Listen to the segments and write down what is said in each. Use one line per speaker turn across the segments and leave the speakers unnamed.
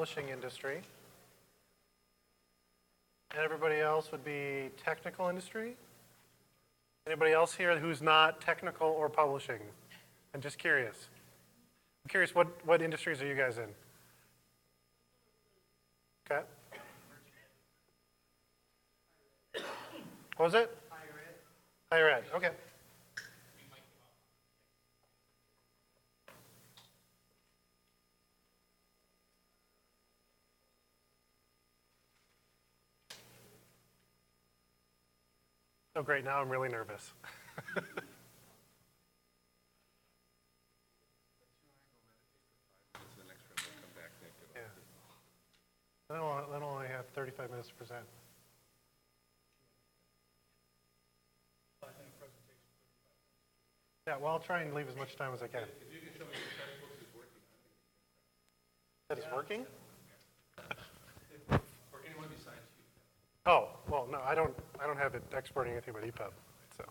publishing industry. And everybody else would be technical industry. Anybody else here who's not technical or publishing? I'm just curious. I'm curious, what industries are you guys in? Okay. What was it? Higher ed, okay. Oh, great, now I'm really nervous. Yeah. Then I'll only have 35 minutes to present. Yeah, well, I'll try and leave as much time as I can.
If you can show me if PressBooks is working,
That it's working?
or anyone besides you.
Oh, well, no, I don't have it exporting anything but EPUB. So.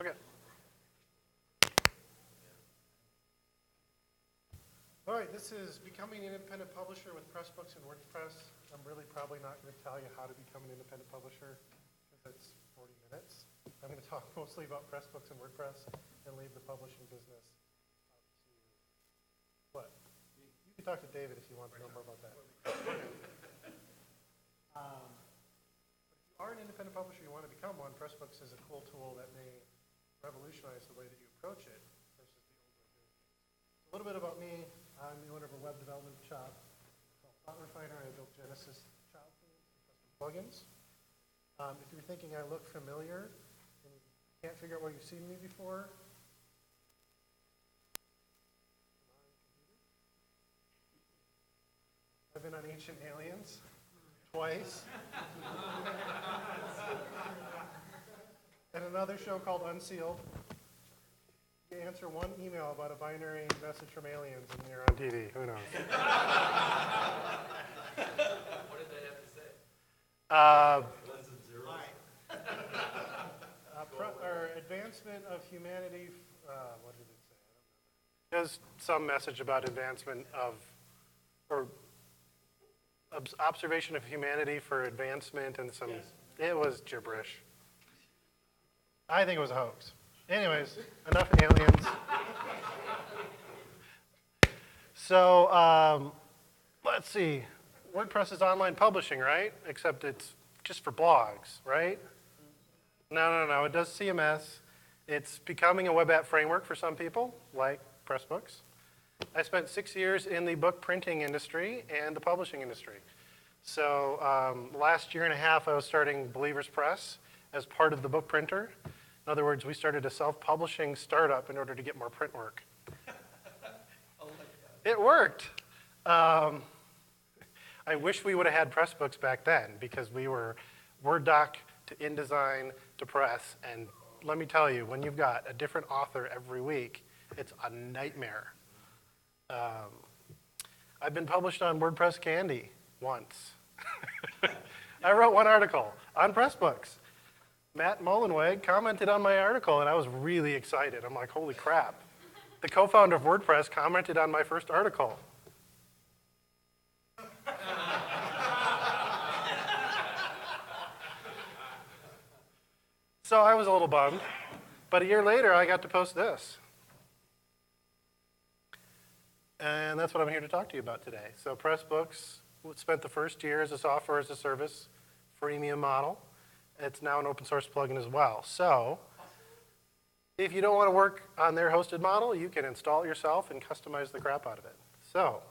Okay. All right, this is Becoming an Independent Publisher with PressBooks and WordPress. I'm really probably not going to tell you how to become an independent publisher because it's 40 minutes. I'm going to talk mostly about PressBooks and WordPress and leave the publishing business up to what? You can talk to David if you want to know more about that. But if you are an independent publisher, you want to become one, PressBooks is a cool tool that may revolutionize the way that you approach it versus the old way of doing things. A little bit about me. I'm the owner of a web development shop called Thought Refiner. I built Genesis child themes and custom plugins. If you're thinking I look familiar and you can't figure out where you've seen me before, I've been on Ancient Aliens twice. And another show called Unsealed. You answer one email about a binary message from aliens and you're on TV. Who knows?
What did they have to say?
Or advancement of humanity. What did it say? I don't remember. There's some message about advancement of, or observation of humanity for advancement and some. Yes. It was gibberish. I think it was a hoax. Anyways, enough aliens. So let's see. WordPress is online publishing, right? Except it's just for blogs, right? No. It does CMS. It's becoming a web app framework for some people, like PressBooks. I spent 6 years in the book printing industry and the publishing industry. So last year and a half, I was starting Believers Press as part of the book printer. In other words, we started a self-publishing startup in order to get more print work. It worked. I wish we would have had PressBooks back then because we were Word doc to InDesign to Press. And let me tell you, when you've got a different author every week, it's a nightmare. I've been published on WordPress Candy once. I wrote one article on PressBooks. Matt Mullenweg commented on my article, and I was really excited. I'm like, holy crap. The co-founder of WordPress commented on my first article. So I was a little bummed. But a year later, I got to post this. And that's what I'm here to talk to you about today. So PressBooks spent the first year as a software as a service freemium model. It's now an open source plugin as well. So if you don't want to work on their hosted model, you can install it yourself and customize the crap out of it. So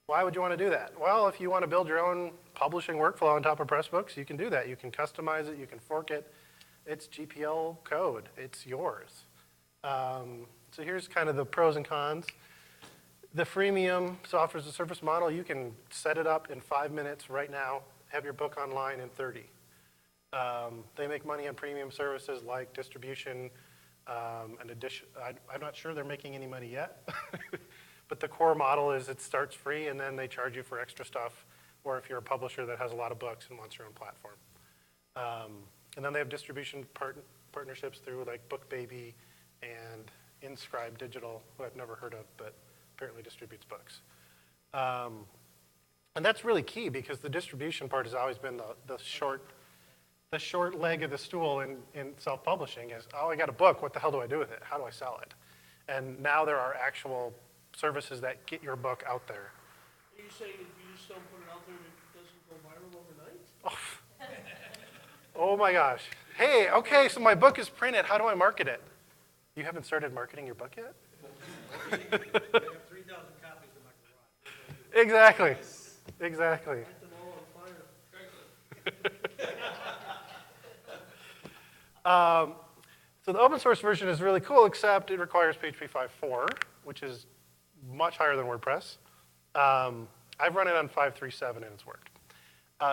why would you want to do that? Well, if you want to build your own publishing workflow on top of PressBooks, you can do that. You can customize it. You can fork it. It's GPL code. It's yours. So here's kind of the pros and cons. The freemium software as a service model, you can set it up in 5 minutes right now, have your book online in 30. They make money on premium services like distribution and edition. I'm not sure they're making any money yet, But the core model is it starts free, and then they charge you for extra stuff, or if you're a publisher that has a lot of books and wants your own platform. And then they have distribution partnerships through like BookBaby and Inscribe Digital, who I've never heard of, but apparently distributes books. And that's really key because the distribution part has always been the short leg of the stool in self-publishing is, oh, I got a book, what the hell do I do with it? How do I sell it? And now there are actual services that get your book out there.
Are you saying if you just don't put it out there, it doesn't go viral overnight?
Oh my gosh. Hey, okay, so my book is printed. How do I market it? You haven't started marketing your book yet?
I have 3,000 copies in my garage.
Exactly. Exactly.
Light them all on fire.
So the open source version is really cool, except it requires PHP 5.4, which is much higher than WordPress. I've run it on 5.3.7 and it's worked.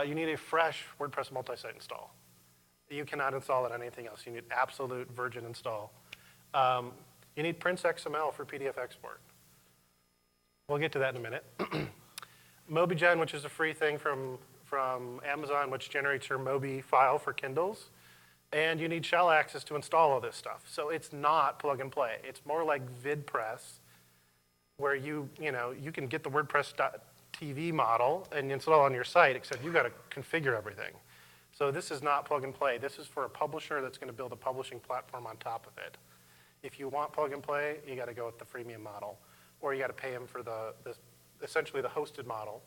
You need a fresh WordPress multi-site install. You cannot install it on anything else. You need absolute virgin install. You need Prince XML for PDF export. We'll get to that in a minute. MobiGen, which is a free thing from Amazon, which generates your Mobi file for Kindles. And you need shell access to install all this stuff. So it's not plug and play. It's more like VidPress, where you can get the WordPress.tv model and install it on your site, except you've got to configure everything. So this is not plug and play. This is for a publisher that's going to build a publishing platform on top of it. If you want plug and play, you got to go with the freemium model, or you got to pay them for essentially the hosted model.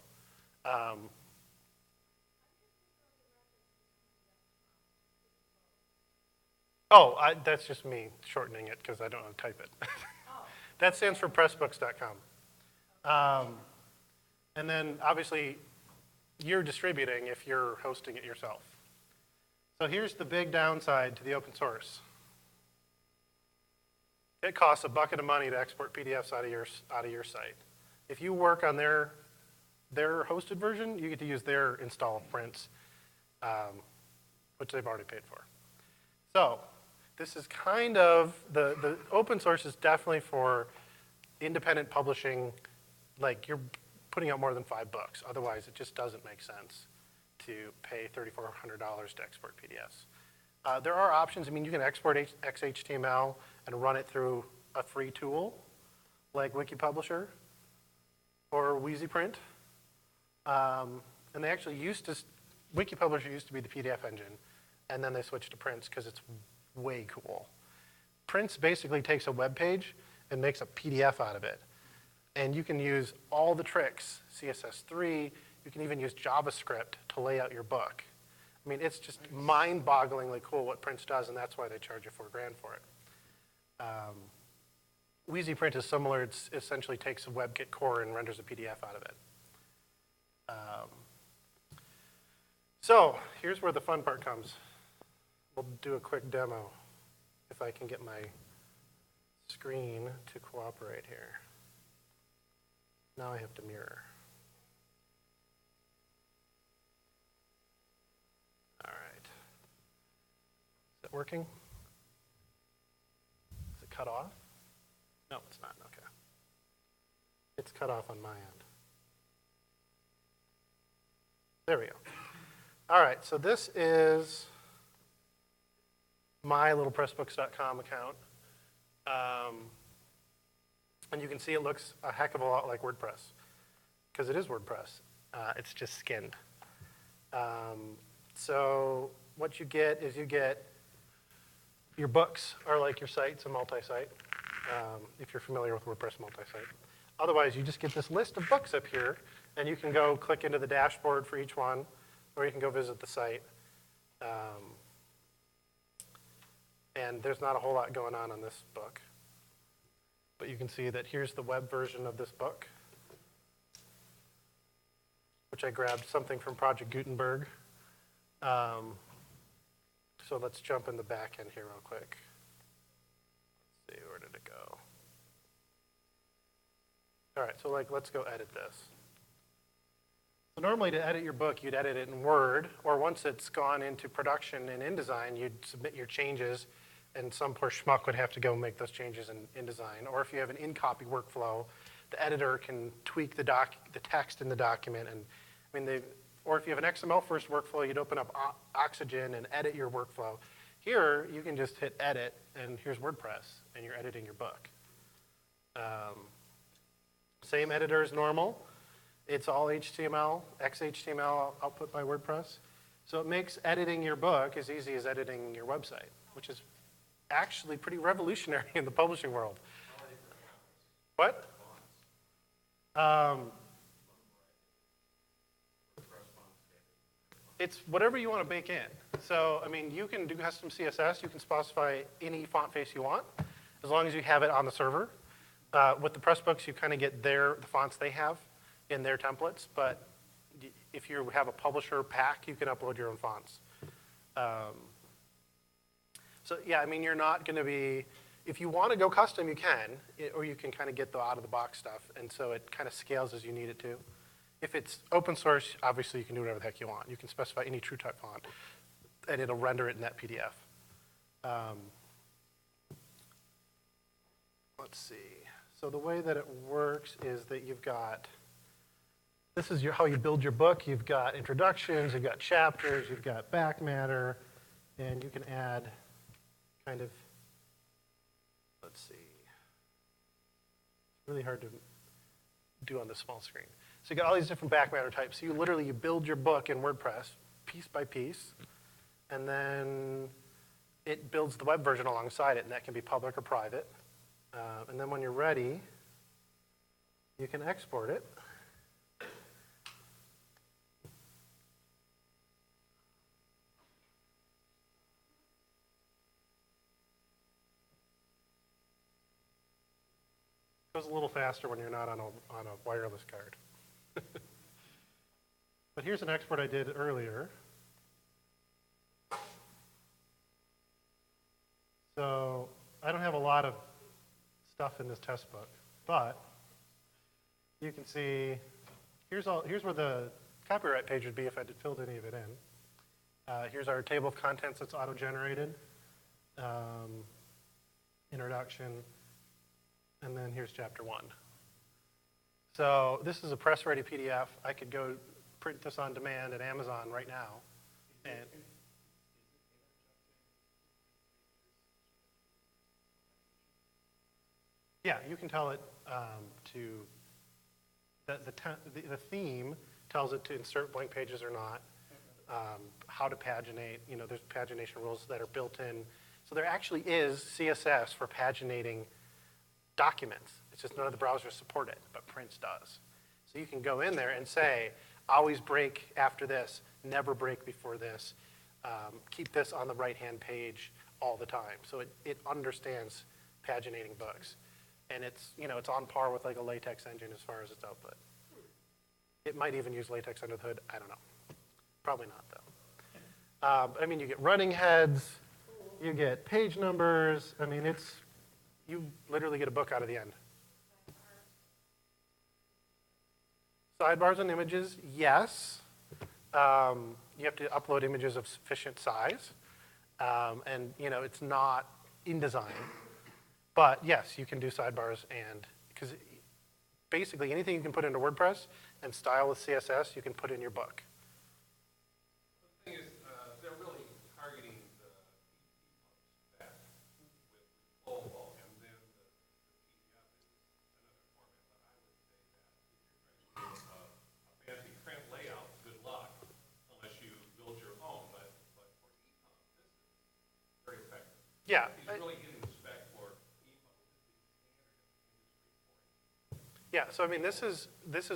That's just me shortening it because I don't know how to type it. That stands for PressBooks.com. And then obviously you're distributing if you're hosting it yourself. So here's the big downside to the open source. It costs a bucket of money to export PDFs out of your site. If you work on their hosted version, you get to use their install prints, which they've already paid for. So this is kind of, the open source is definitely for independent publishing, like you're putting out more than 5 books. Otherwise, it just doesn't make sense to pay $3,400 to export PDFs. There are options. I mean, you can export XHTML and run it through a free tool like WikiPublisher or WheezyPrint. And they actually WikiPublisher used to be the PDF engine, and then they switched to Prince because it's way cool. Prince basically takes a web page and makes a PDF out of it. And you can use all the tricks, CSS3, you can even use JavaScript to lay out your book. I mean, it's just mind-bogglingly cool what Prince does, and that's why they charge you $4,000 for it. WheezyPrint is similar. It essentially takes a WebKit core and renders a PDF out of it. So here's where the fun part comes. We'll do a quick demo if I can get my screen to cooperate here. Now I have to mirror. All right. Is it working? Is it cut off? No, it's not. Okay. It's cut off on my end. There we go. All right, so this is my little PressBooks.com account. And you can see it looks a heck of a lot like WordPress, because it is WordPress. It's just skinned. So what you get is your books are like your site. It's a multi-site, if you're familiar with WordPress multi-site. Otherwise, you just get this list of books up here, and you can go click into the dashboard for each one, or you can go visit the site. And there's not a whole lot going on this book. But you can see that here's the web version of this book, which I grabbed something from Project Gutenberg. So let's jump in the back end here real quick. Let's see, where did it go? All right, so let's go edit this. So normally to edit your book, you'd edit it in Word, or once it's gone into production in InDesign, you'd submit your changes, and some poor schmuck would have to go make those changes in InDesign. Or if you have an in-copy workflow, the editor can tweak the text in the document. And I mean, or if you have an XML first workflow, you'd open up Oxygen and edit your workflow. Here, you can just hit edit, and here's WordPress, and you're editing your book. Same editor as normal. It's all HTML, XHTML output by WordPress. So it makes editing your book as easy as editing your website, which is actually pretty revolutionary in the publishing world. What? It's whatever you want to bake in. So, I mean, you can do custom CSS. You can specify any font face you want, as long as you have it on the server. With the PressBooks, you kind of get the fonts they have in their templates. But if you have a publisher pack, you can upload your own fonts. So, yeah, I mean, you're not going to be, if you want to go custom, you can, or you can kind of get the out-of-the-box stuff. And so it kind of scales as you need it to. If it's open source, obviously you can do whatever the heck you want. You can specify any TrueType font, and it'll render it in that PDF. Let's see. So the way that it works is that you've got, this is how you build your book. You've got introductions, you've got chapters, you've got back matter, and you can add kind of, let's see. It's really hard to do on this small screen. So you got all these different back matter types. So you build your book in WordPress piece by piece, and then it builds the web version alongside it, and that can be public or private. And then when you're ready, you can export it. It goes a little faster when you're not on a wireless card. But here's an export I did earlier. So I don't have a lot of stuff in this test book, but you can see here's where the copyright page would be if I had filled any of it in. Here's our table of contents that's auto-generated, introduction, and then here's chapter 1. So this is a press-ready PDF. I could go print this on demand at Amazon right now. And yeah, you can tell it to, the theme tells it to insert blank pages or not, how to paginate. You know, there's pagination rules that are built in. So there actually is CSS for paginating documents. It's just none of the browsers support it, but Prince does. So you can go in there and say, always break after this, never break before this, keep this on the right-hand page all the time. So it understands paginating books. And it's, you know, it's on par with like a LaTeX engine as far as its output. It might even use LaTeX under the hood. I don't know. Probably not, though. I mean, you get running heads. You get page numbers. I mean, you literally get a book out of the end. Sidebars and images, yes. You have to upload images of sufficient size. And, you know, it's not InDesign. But yes, you can do sidebars, and because basically anything you can put into WordPress and style with CSS, you can put in your book.
The thing is, they're really targeting the that with global, and then the PDF is another format. But I would say that if you're trying to do a fancy print layout, good luck, unless you build your own. But for EPUB, this is very effective.
Yeah.
He's really getting the spec for EPUB, which is the standard industry for.
Yeah, so I mean, this is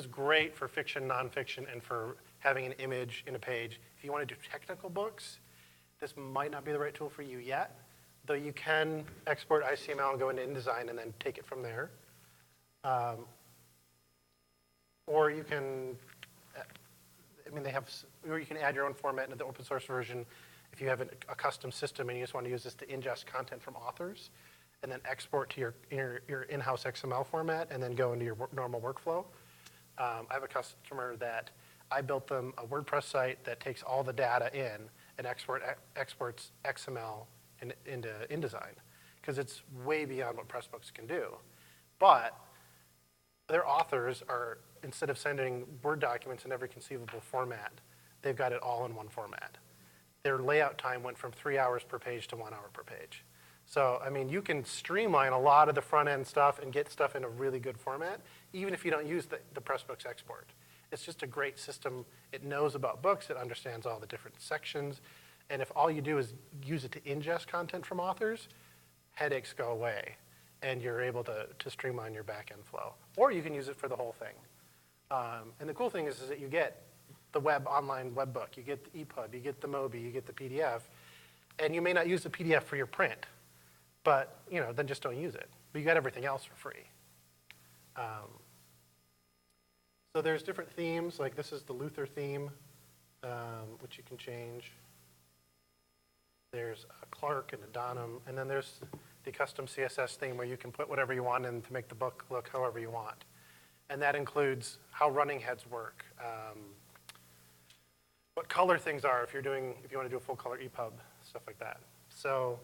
great for fiction, nonfiction, and for having an image in a page. If you want to do technical books, this might not be the right tool for you yet, though you can export HTML and go into InDesign and then take it from there. Or you can, I mean, or you can add your own format into the open source version if you have a custom system and you just want to use this to ingest content from authors, and then export to your in-house XML format, and then go into your normal workflow. I have a customer that I built them a WordPress site that takes all the data in and exports XML into InDesign, because it's way beyond what PressBooks can do. But their authors are, instead of sending Word documents in every conceivable format, they've got it all in one format. Their layout time went from 3 hours per page to 1 hour per page. So, I mean, you can streamline a lot of the front end stuff and get stuff in a really good format, even if you don't use the PressBooks export. It's just a great system. It knows about books. It understands all the different sections. And if all you do is use it to ingest content from authors, headaches go away. And you're able to streamline your back-end flow. Or you can use it for the whole thing. And the cool thing is that you get the online web book, you get the EPUB, you get the Mobi, you get the PDF, and you may not use the PDF for your print, but then just don't use it. But you got everything else for free. So there's different themes, like this is the Luther theme, which you can change. There's a Clark and a Donham, and then there's the custom CSS theme where you can put whatever you want in to make the book look however you want. And that includes how running heads work, what color things are if you want to do a full color EPUB, stuff like that. So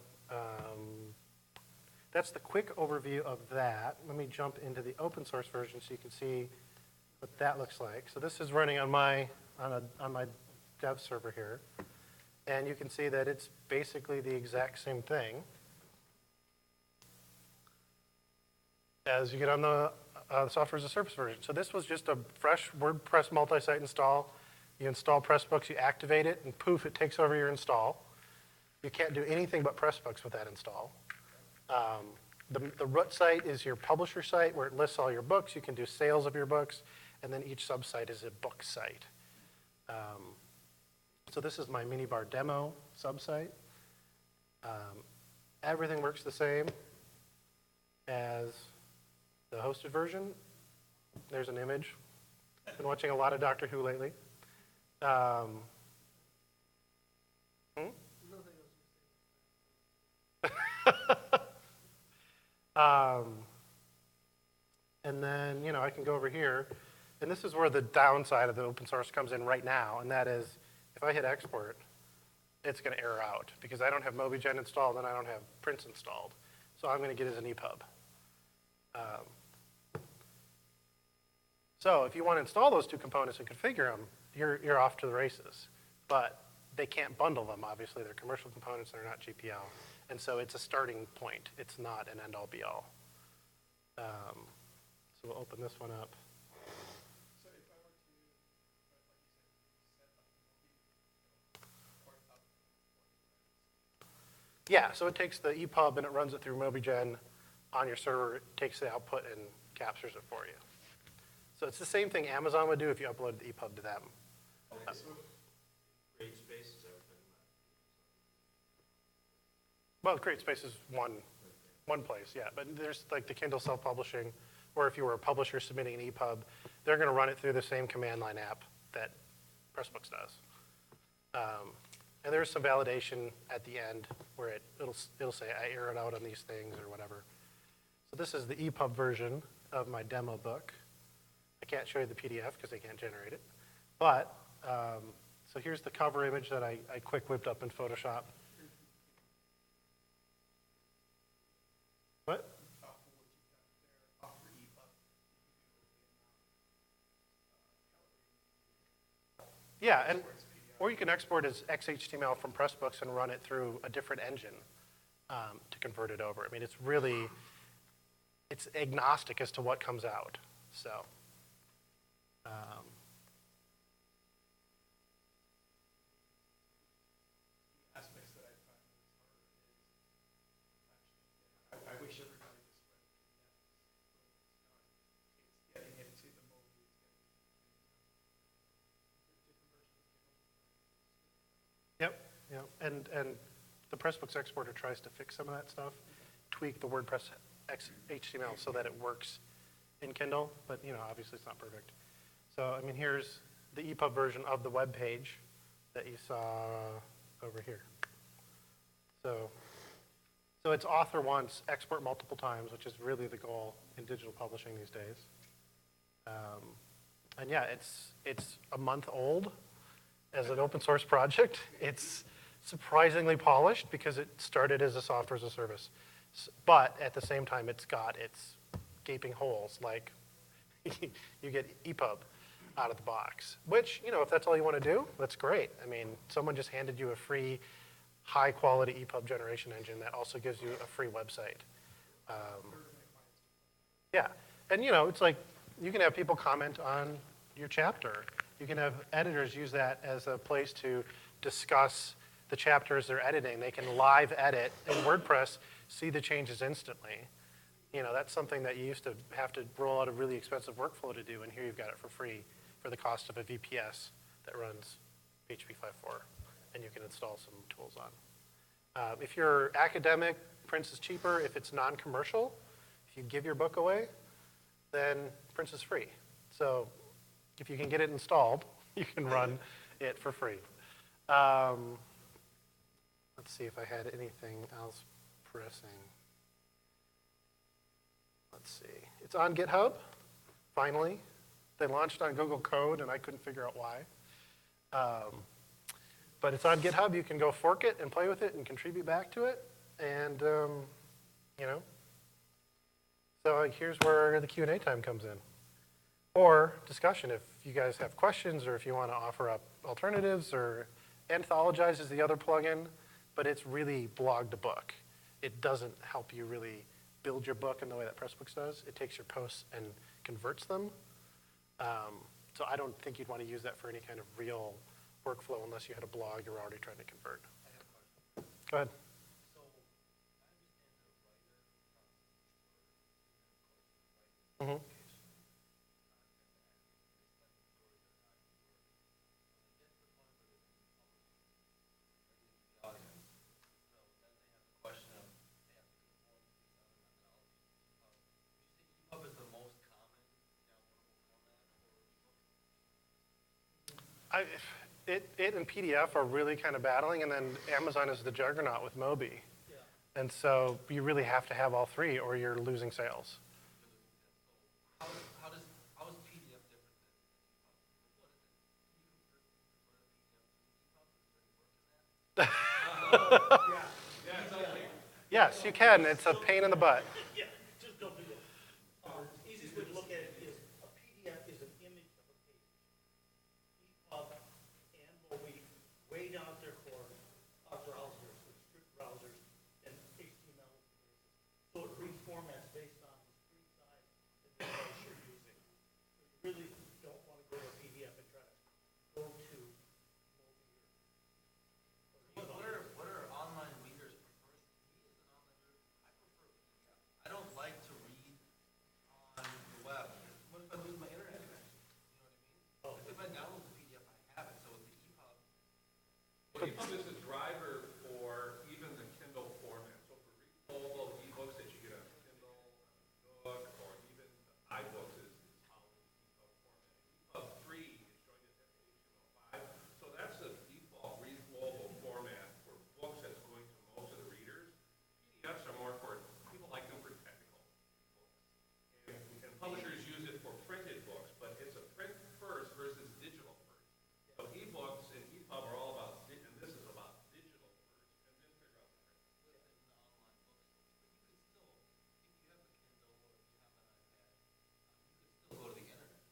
that's the quick overview of that. Let me jump into the open source version so you can see what that looks like. So this is running on my dev server here. And you can see that it's basically the exact same thing as you get on the software as a service version. So this was just a fresh WordPress multi-site install. You install PressBooks, you activate it, and poof, it takes over your install. You can't do anything but PressBooks with that install. The root site is your publisher site where it lists all your books. You can do sales of your books, and then each sub-site is a book site. So this is my MinneBar demo sub-site. Everything works the same as the hosted version. There's an image. I've been watching a lot of Doctor Who lately. And then, I can go over here, and this is where the downside of the open source comes in right now, and that is if I hit export, it's going to error out because I don't have MobiGen installed and I don't have prints installed. So I'm going to get it as an EPUB. So if you want to install those two components and configure them, you're off to the races. But they can't bundle them, obviously. They're commercial components, they're not GPL. And so it's a starting point. It's not an end-all, be-all. So we'll open this one up.
So if I were to, like you said, port up.
Yeah, so it takes the EPUB and it runs it through MobiGen on your server. It takes the output and captures it for you. So it's the same thing Amazon would do if you uploaded the EPUB to them.
Okay, so create space, is that what you're talking
Well, CreateSpace is one place, yeah. But there's like the Kindle self-publishing, or if you were a publisher submitting an EPUB, they're going to run it through the same command line app that PressBooks does. And there's some validation at the end where it'll say, I errored out on these things or whatever. So this is the EPUB version of my demo book. I can't show you the PDF because I can't generate it. But, so here's the cover image that I quick whipped up in Photoshop. What? Yeah, and or you can export as XHTML from PressBooks and run it through a different engine to convert it over. I mean, it's agnostic as to what comes out. So,
Aspects that I find is harder is actually, I wish everybody just went PDF. It's getting it to the movie.
yep. And the PressBooks exporter tries to fix some of that stuff, tweak the WordPress HTML so that it works in Kindle, but obviously it's not perfect. So I mean, here's the EPUB version of the web page that you saw over here. So it's author once, export multiple times, which is really the goal in digital publishing these days. And yeah, it's a month old as an open source project. It's surprisingly polished because it started as a software as a service. But at the same time, it's got its gaping holes, like you get EPUB out of the box, which, if that's all you want to do, that's great. I mean, someone just handed you a free, high-quality EPUB generation engine that also gives you a free website. Yeah, and it's like you can have people comment on your chapter. You can have editors use that as a place to discuss the chapters they're editing. They can live edit in WordPress, see the changes instantly. That's something that you used to have to roll out a really expensive workflow to do, and here you've got it for free for the cost of a VPS that runs PHP 5.4, and you can install some tools on. If you're academic, Prince is cheaper. If it's non-commercial, if you give your book away, then Prince is free. So if you can get it installed, you can run it for free. Let's see if I had anything else pressing. Let's see. It's on GitHub, finally. They launched on Google Code, and I couldn't figure out why. But it's on GitHub. You can go fork it and play with it and contribute back to it. And, So here's where the Q&A time comes in. Or discussion, if you guys have questions or if you want to offer up alternatives, or Anthologize is the other plugin, but it's really blog to book. It doesn't help you really build your book in the way that PressBooks does. It takes your posts and converts them. So I don't think you'd want to use that for any kind of real workflow unless you had a blog you're already trying to convert. Go ahead. Mm-hmm. It and PDF are really kind of battling, and then Amazon is the juggernaut with Mobi. Yeah. And so you really have to have all three or you're losing sales.
How is PDF different than EPUB?
Yes, you can. It's a pain in the butt.
Yeah, just don't do it. Easiest way to look at it is a PDF is an image of a page. EPUB and Mobi way down at their core are browsers, strict browsers, and HTML. So it reformats based on the screen size and the device you're using. So you really don't want to go to a PDF and try to go to Mobi or
What are online readers prefer? Me as an online reader, I prefer PDF. I don't like to read on the web. What if I lose my internet connection? You know what I mean? If I download the PDF, I have it. So with the EPUB,
EPUB is a driver for even the Kindle format. So for readable ebooks that you get on Kindle, on Nook, or even the iBooks is following EPUB format. EPUB 3 is showing us at HTML5. So that's the default readable format for books that's going to most of the readers. PDFs are more for people like them for technical books. And publishers use it for printed books, but it's a print first versus digital first. So ebooks and EPUB are all about, and this is about digital first, and then figure out the print.
within the online bookstore. But you could still, if you have a Kindle or if you have an iPad, you could still go to the internet.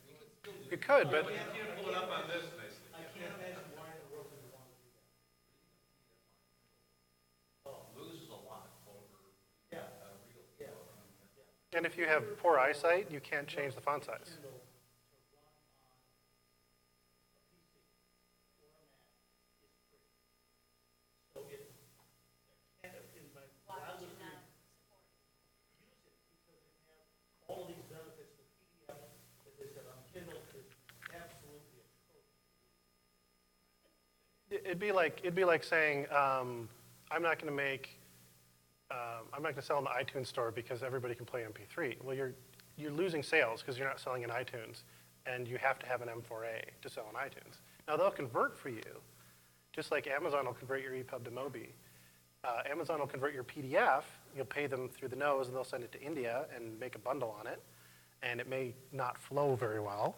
You could still do
You could, but
But you can't pull it up on this nicely.
I can't imagine why in the world we would want to do that.
loses a lot over
Yeah.
real.
Yeah.
and if you have poor eyesight, you can't change the font size.
Kindle to run on a PC or a Mac is free. So it kind of in my wildest dream, use it because it has all these benefits. The PDF, as I said, on Kindle is absolutely atrocious.
It'd be like saying, I'm not going to sell in the iTunes store because everybody can play MP3. Well, you're losing sales because you're not selling in iTunes, and you have to have an M4A to sell in iTunes. Now they'll convert for you, just like Amazon will convert your EPUB to Mobi. Amazon will convert your PDF. You'll pay them through the nose, and they'll send it to India and make a bundle on it, and it may not flow very well,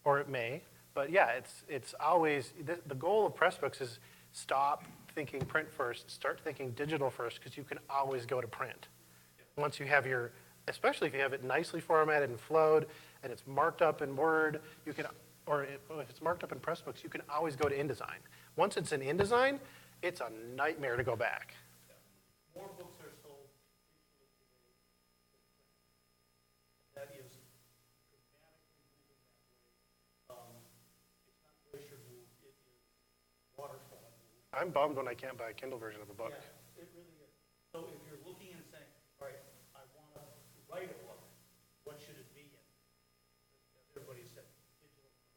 or it may. But yeah, it's always the goal of PressBooks is stop thinking print first, start thinking digital first, because you can always go to print. Once you have your especially if you have it nicely formatted and flowed, and it's marked up in Word, you can, if it's marked up in PressBooks, you can always go to InDesign. Once it's in InDesign, it's a nightmare to go back.
More books are sold digitally today than print. That is dramatically moving that way. It's not glacier move, it is waterfall move.
I'm bummed when I can't buy a Kindle version of a book.
Yeah, it really is. So if you're looking and saying, all right, I want to write a book, what should it be in? As everybody said, digital first.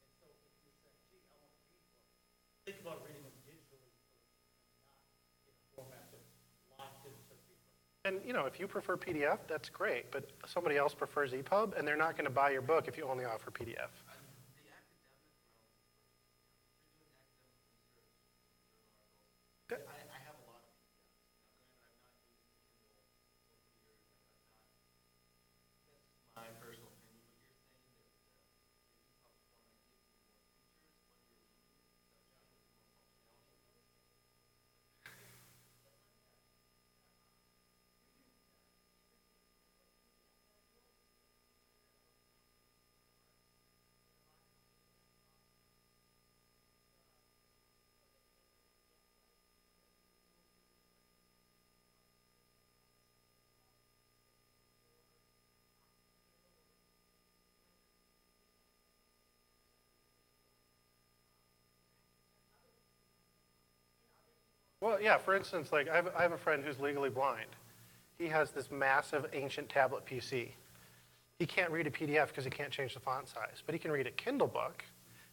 And so if you're saying, gee, I want to read books, think about reading them digitally first and not in a format that's locked into paper.
And if you prefer PDF, that's great, but somebody else prefers EPUB, and they're not going to buy your book if you only offer PDF.
The academic realm, if you're doing academic research, journal articles,
Good.
I have a lot of PDFs. Now, granted, I've not used the Kindle over the years. That's just my personal opinion, but you're saying that the EPUB format gives you more features when you're reading it, is that what you're saying, more functionality?
Well, yeah, for instance, like I have a friend who's legally blind. He has this massive ancient tablet PC. He can't read a PDF because he can't change the font size, but he can read a Kindle book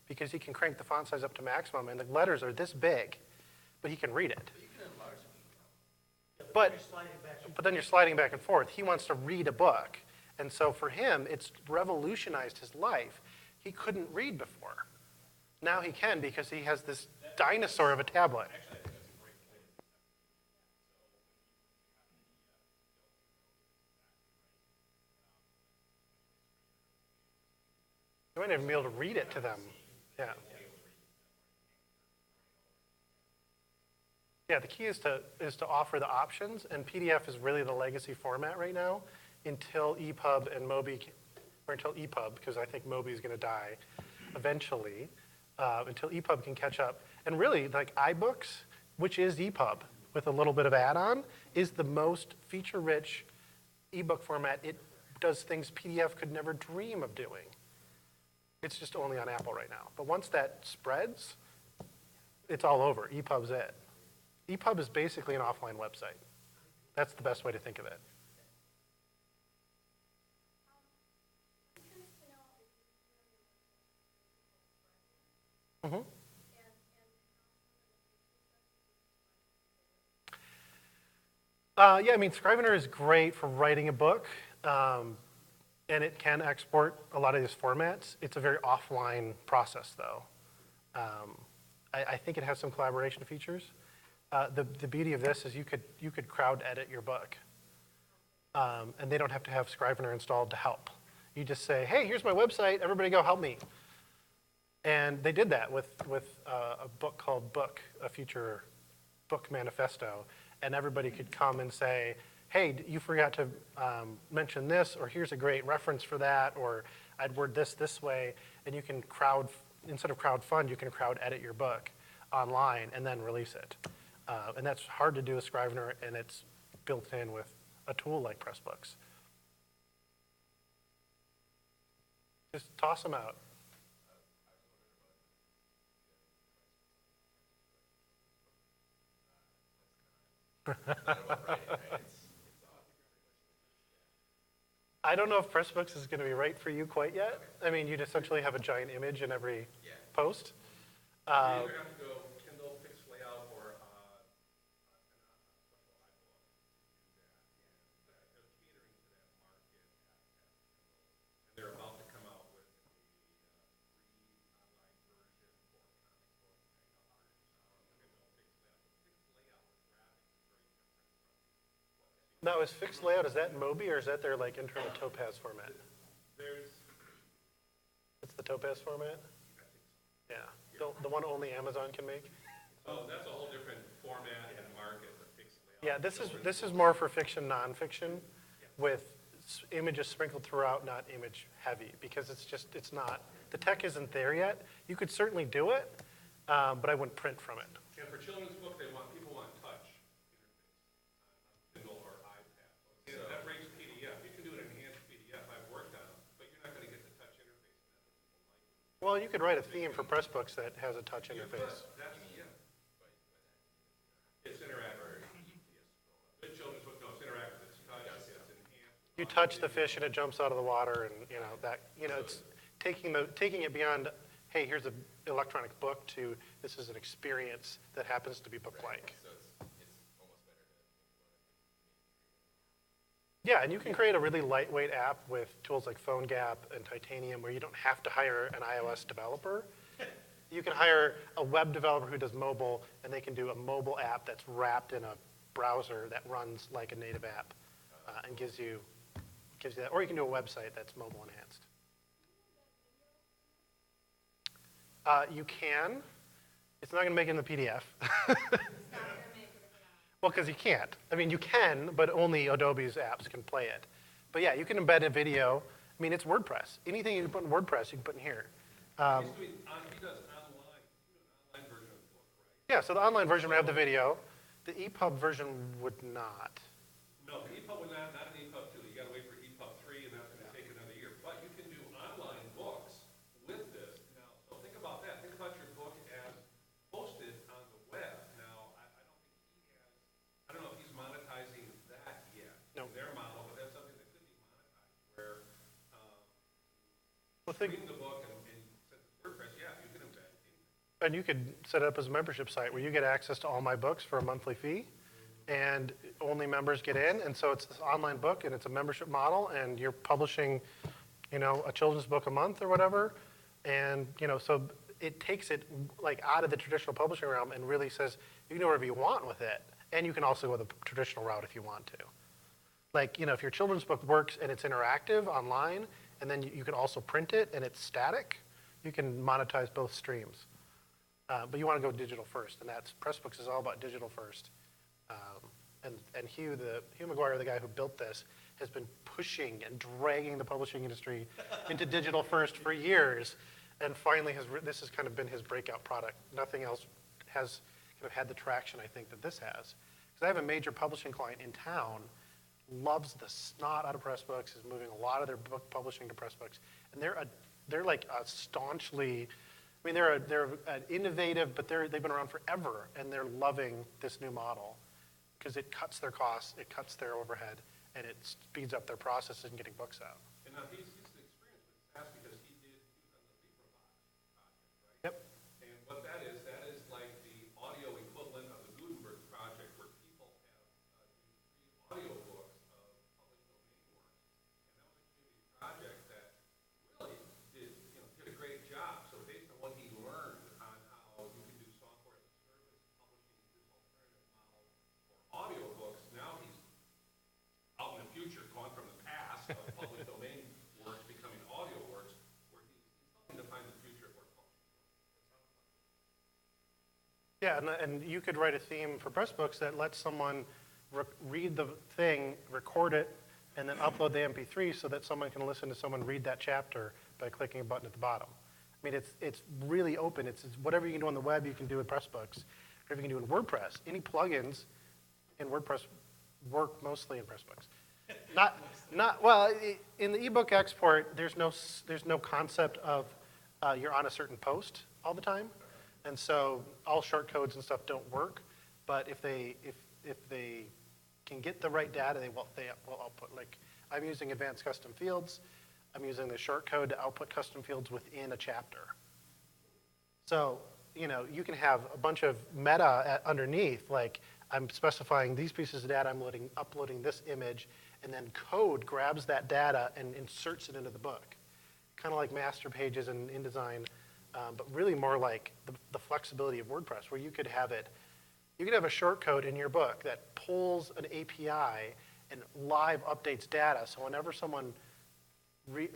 because he can crank the font size up to maximum, and the letters are this big, but he can read it.
But you can enlarge it.
But,
You're sliding back and
but then you're sliding back and forth. He wants to read a book, and so for him, it's revolutionized his life. He couldn't read before. Now he can because he has this dinosaur of a tablet. You might even be able to read it to them. Yeah. Yeah, the key is to offer the options, and PDF is really the legacy format right now until EPUB and Mobi, or until EPUB, because I think Mobi is going to die eventually, until EPUB can catch up. And really, like iBooks, which is EPUB with a little bit of add-on, is the most feature-rich ebook format. It does things PDF could never dream of doing. It's just only on Apple right now. But once that spreads, it's all over. EPUB's it. EPUB is basically an offline website. That's the best way to think of it. Mm-hmm. Yeah, I mean, Scrivener is great for writing a book, and it can export a lot of these formats. It's a very offline process, though. I think it has some collaboration features. The beauty of this is you could crowd edit your book, and they don't have to have Scrivener installed to help. You just say, hey, here's my website, everybody go help me. And they did that with a book called Book, a future book manifesto, and everybody could come and say, hey, you forgot to mention this, or here's a great reference for that, or I'd word this way, and you can instead of crowdfund, you can crowd edit your book online and then release it. And that's hard to do with Scrivener, and it's built in with a tool like PressBooks. Just toss them out. I don't know if PressBooks is going to be right for you quite yet. I mean, you'd essentially have a giant image in every post.
You either have to go Kindle fixed layout or a special iBook to do that. And they're catering to that market at Kindle. And they're about to come out with a free online version for comic book manga artists. Kindle fixed layout. But fixed layout with graphics is very different from books.
Now, is fixed layout, is that Mobi, or is that their like internal Topaz format? It's the Topaz format? Yeah, the one only Amazon can make?
So that's a whole different format and market for fixed layout.
Yeah, this is more for fiction, nonfiction. with images sprinkled throughout, not image heavy, because it's not, the tech isn't there yet. You could certainly do it, but I wouldn't print from it.
And for children's book, people want touch interface on Kindle or iPad. So that brings PDF. You can do an enhanced PDF. I've worked on them, but you're not going to get the touch interface that people like.
Well, you could write a theme for PressBooks that has a touch interface.
It's interactive. Good children's book, no, it's interactive. It's touch. It's enhanced.
You touch the fish and it jumps out of the water, and it's taking it beyond, hey, here's an electronic book, to this is an experience that happens to be book-like.
So it's almost better to.
Yeah, and you can create a really lightweight app with tools like PhoneGap and Titanium, where you don't have to hire an iOS developer. You can hire a web developer who does mobile, and they can do a mobile app that's wrapped in a browser that runs like a native app, and gives you that. Or you can do a website that's mobile enhanced. You can. It's not going to make it in the PDF. Well, because you can't. I mean, you can, but only Adobe's apps can play it. But yeah, you can embed a video. I mean, it's WordPress. Anything you can put in WordPress, you can put in here.
He does online. You do an online version of the book, right?
Yeah, so the online version would have the video. The EPUB version would not.
No, the EPUB would not an EPUB 2. You got to wait for EPUB 3, and that's going to take another year. But you can do online books with this. Now, so think about that. Think about your book as posted on the web. Now, I don't know if he's monetizing that yet.
No.
In their model, but that's something that could be monetized where
Well, think,
reading the book and since it's WordPress, yeah, you can embed anything.
and you could set it up as a membership site where you get access to all my books for a monthly fee, and only members get in. And so it's this online book, and it's a membership model, and you're publishing, a children's book a month or whatever. And, so it takes it like out of the traditional publishing realm and really says you can do whatever you want with it. And you can also go the traditional route if you want to. Like, if your children's book works and it's interactive online, and then you can also print it and it's static, you can monetize both streams. But you want to go digital first, and PressBooks is all about digital first. And Hugh McGuire, the guy who built this, has been pushing and dragging the publishing industry into digital first for years, and finally this has kind of been his breakout product. Nothing else has kind of had the traction, I think, that this has. Because I have a major publishing client in town, loves the snot out of PressBooks, is moving a lot of their book publishing to PressBooks, and they're like a staunchly, I mean, they're innovative, but they've been around forever, and they're loving this new model because it cuts their costs, it cuts their overhead, and it speeds up their process in getting books out.
And now he's experienced with SAS because he was on the LibreBox project, right?
Yep.
And what that is like the audio equivalent of the Gutenberg project, where people have used free audio books of public domain works. And that was a community project that really did a great job. So based on what he learned on how you can do software as a service, publishing this alternative model for audio books, now he's out in the future, gone from the past of public domain works becoming audio works, where he's helping to find the future of where publishing goes.
Yeah, and you could write a theme for PressBooks that lets someone read the thing, record it, and then upload the MP3 so that someone can listen to someone read that chapter by clicking a button at the bottom. I mean, it's really open. It's whatever you can do on the web, you can do with PressBooks. Whatever you can do in WordPress. Any plugins in WordPress work mostly in PressBooks. Well, in the ebook export, there's no concept of you're on a certain post all the time, and so all short codes and stuff don't work. But if they can get the right data, they will output. Like, I'm using advanced custom fields. I'm using the short code to output custom fields within a chapter. So you can have a bunch of meta underneath, like I'm specifying these pieces of data, I'm uploading this image, and then code grabs that data and inserts it into the book. Kind of like master pages in InDesign, but really more like the flexibility of WordPress, where you could have a short code in your book that pulls an API and live updates data. So whenever someone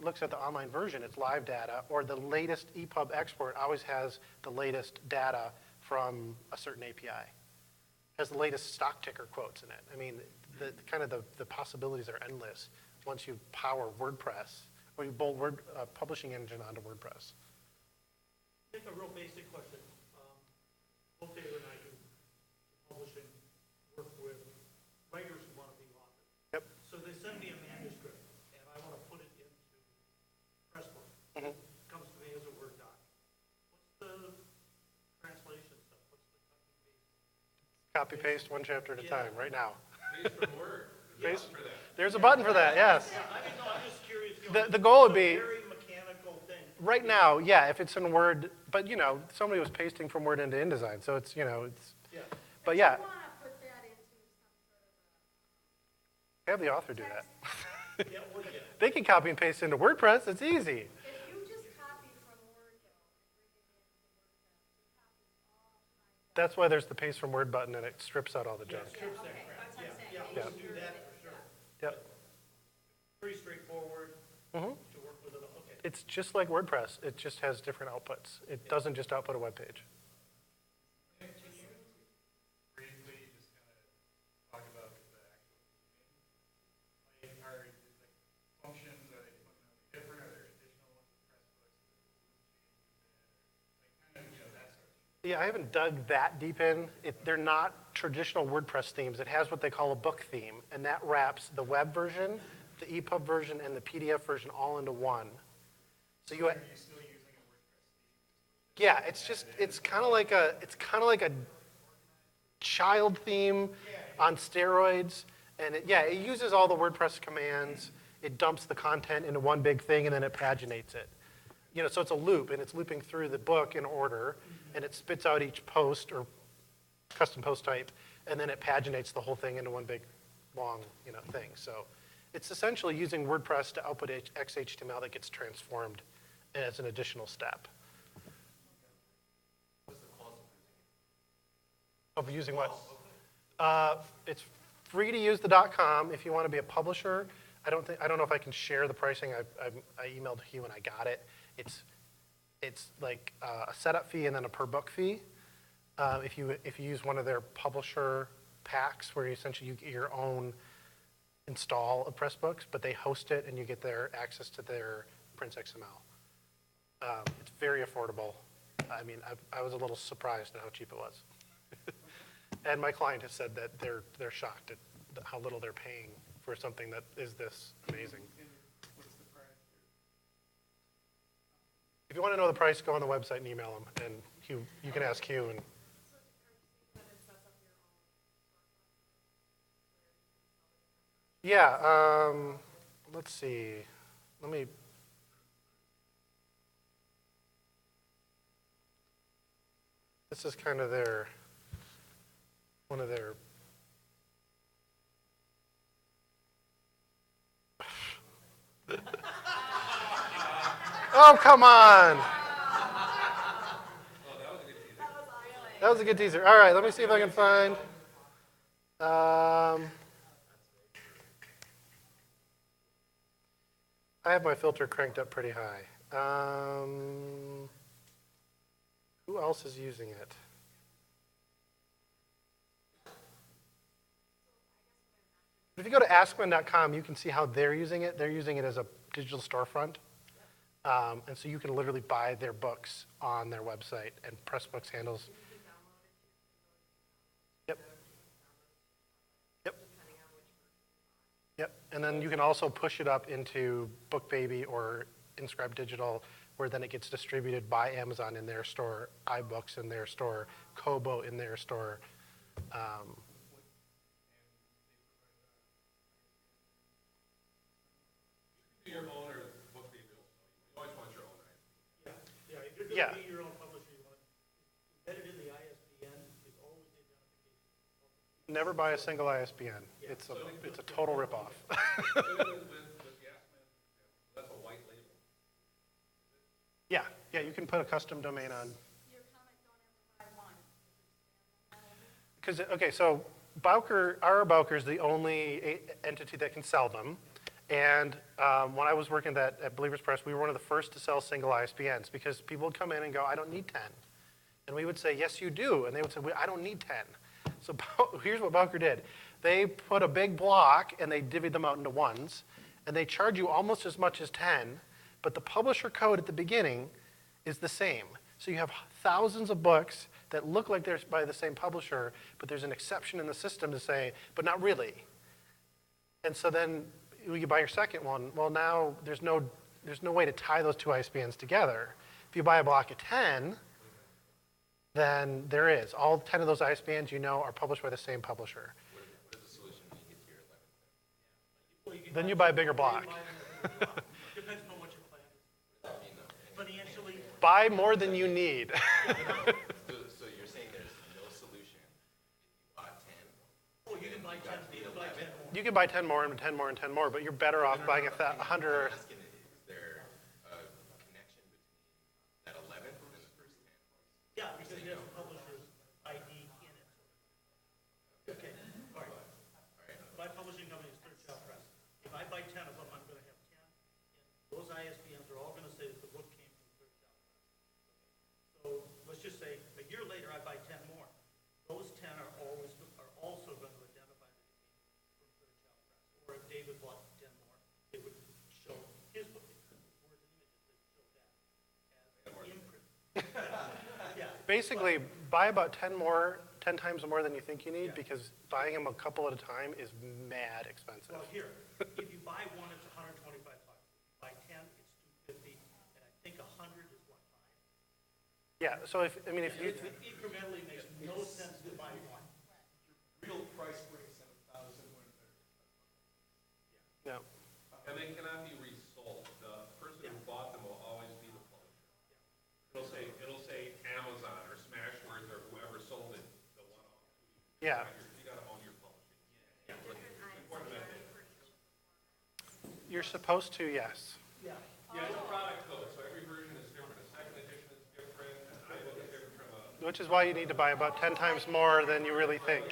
looks at the online version, it's live data, or the latest EPUB export always has the latest data from a certain API. Has the latest stock ticker quotes in it. I mean, the possibilities are endless once you power WordPress, or you bolt publishing engine onto WordPress.
Just a real basic question. Both David and I do publishing, work with writers who want to be authors.
Yep.
So they send me a manuscript, and I want to put it into PressBooks.
Mhm.
It comes to me as a Word doc. What's the translation stuff? What's the cut and paste?
Copy paste one chapter at a time, right now.
Paste from Word. There's a button for that.
There's a button for that, yes.
Yeah, I mean, no, I'm just curious. You know,
The goal would
it's a
be,
very mechanical thing.
right now, yeah, if it's in Word, but somebody was pasting from Word into InDesign, so it's, it's,
Yeah.
but yeah,
You want to put that into some sort
have the author do that.
Yeah, well, yeah.
They can copy and paste into WordPress, it's easy.
of, if you just copy from Word though, and bring it into WordPress, you copy all kinds of.
That's why there's the paste from Word button, and it strips out all the junk.
Okay, that's what I'm saying.
Yeah,
Make
we'll
sure
do that for sure.
Yep.
Pretty straightforward
Mhm.
to work with it. Okay.
It's just like WordPress, it just has different outputs. It doesn't just output a web page.
Briefly, just kind of talk about the actual theming. Like, are like functions, are they fundamentally different? Are there additional ones with PressBooks that will change a bit? Like kind of, that sort of thing.
Yeah, I haven't dug that deep in. They're not traditional WordPress themes. It has what they call a book theme, and that wraps the web version, the EPUB version, and the PDF version all into one. So you,
Are you still using a WordPress theme?
yeah, it's kind of like a child theme on steroids, and it uses all the WordPress commands. It dumps the content into one big thing, and then it paginates it. So it's a loop, and it's looping through the book in order, and it spits out each post or custom post type, and then it paginates the whole thing into one big, long, thing. So it's essentially using WordPress to output XHTML that gets transformed as an additional step.
What's the cost of using it?
Of using what? It's free to use the .com if you want to be a publisher. I don't know if I can share the pricing. I emailed you when I got it. It's like a setup fee and then a per book fee. If you use one of their publisher packs where you get your own install of PressBooks, but they host it and you get their access to their Prince XML. It's very affordable. I mean, I was a little surprised at how cheap it was. And my client has said that they're shocked at how little they're paying for something that is this amazing.
What's the price?
If you want to know the price, go on the website and email them, and Hugh, you can ask Hugh. And yeah, let's see. Let me. This is kind of one of their. Oh, come on. That was a good teaser. All right, let me see if I can find. I have my filter cranked up pretty high. Who else is using it? If you go to askmen.com, you can see how they're using it. They're using it as a digital storefront. And so you can literally buy their books on their website, and PressBooks handles. Yep. Yep. Yep. And then you can also push it up into BookBaby or Inscribe Digital, where then it gets distributed by Amazon in their store, iBooks in their store, Kobo in their store.
Do your own or book baby will sell you. You always want your own, right?
Yeah, if you're
Yeah.
going to be your own publisher, you want embedded in the ISBN is always the identification.
Never buy a single ISBN. It's a total ripoff.
With the Askman, that's a white label.
Yeah, you can put a custom domain on.
Your comment, don't ever buy one.
Because, okay, so R.R. Bowker is the only entity that can sell them. And when I was working at Believers Press, we were one of the first to sell single ISBNs because people would come in and go, I don't need 10. And we would say, yes, you do. And they would say, I don't need 10. So here's what Bowker did. They put a big block and they divvied them out into ones, and they charge you almost as much as 10, but the publisher code at the beginning is the same. So you have thousands of books that look like they're by the same publisher, but there's an exception in the system to say, but not really. And so then when you buy your second one, well, now there's no way to tie those two ISBNs together. If you buy a block of 10, then there is. All 10 of those ISBNs you know are published by the same publisher.
What is the solution when you get to your 11th?
Well, can
Then you buy a bigger
or you
block.
buy them as a block. Depends on what your plan is.
What does that mean though?
Financially,
Buy more than you need.
So you're saying there's no solution if you bought 10?
oh, you can buy 10, you can buy 10 more.
You can buy 10 more and 10 more and 10 more, but you're better off buying 100 or...
I'm asking, is there a connection between that 11th and the first 10?
Yeah, because it has a publisher's ID in it. Okay, all right. My publishing company is Third Child Press. If I buy 10 of them, I'm gonna have 10, and those ISBNs are all gonna say that the book came from Third Child Press. So let's just say, a year later, I buy 10 more. Those 10 are also going to identify that it came from Third Child Press. Or if David bought 10 more, it would show his book, words and images that show that as an imprint. Yeah.
Basically, buy about 10 times more than you think you need, because buying them a couple at a time is mad expensive.
Well, here, if you buy one, it's $125. If you buy 10, it's $250, and I think 100 is what, 5?
Yeah, so if you...
It incrementally makes no sense to buy one.
Real price breaks at 1,000 when they're.
Yeah.
And they cannot be resold. The person who bought them will always be the publisher. It'll say Amazon or Smashwords or whoever sold it, the one-off.
Yeah.
You gotta own your publishing.
You're supposed to, yes.
Yeah.
Yeah, it's a product code, so every version is different. A second edition is different, an iBook is different from a.
Which is why you need to buy about 10 times more than you really think.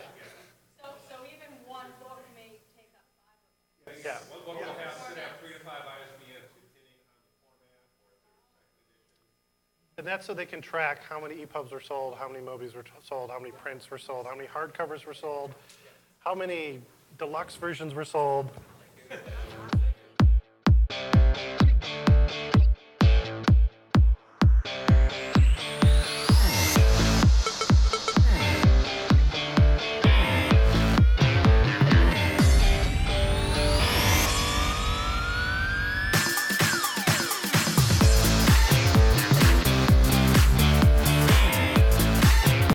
So even one book may take up 5 of them.
Yeah.
One will have 3 to 5 ISBNs depending on the format or if there's second edition.
And that's so they can track how many EPUBs were sold, how many Mobis were sold, how many prints were sold, how many hardcovers were sold, how many deluxe versions were sold.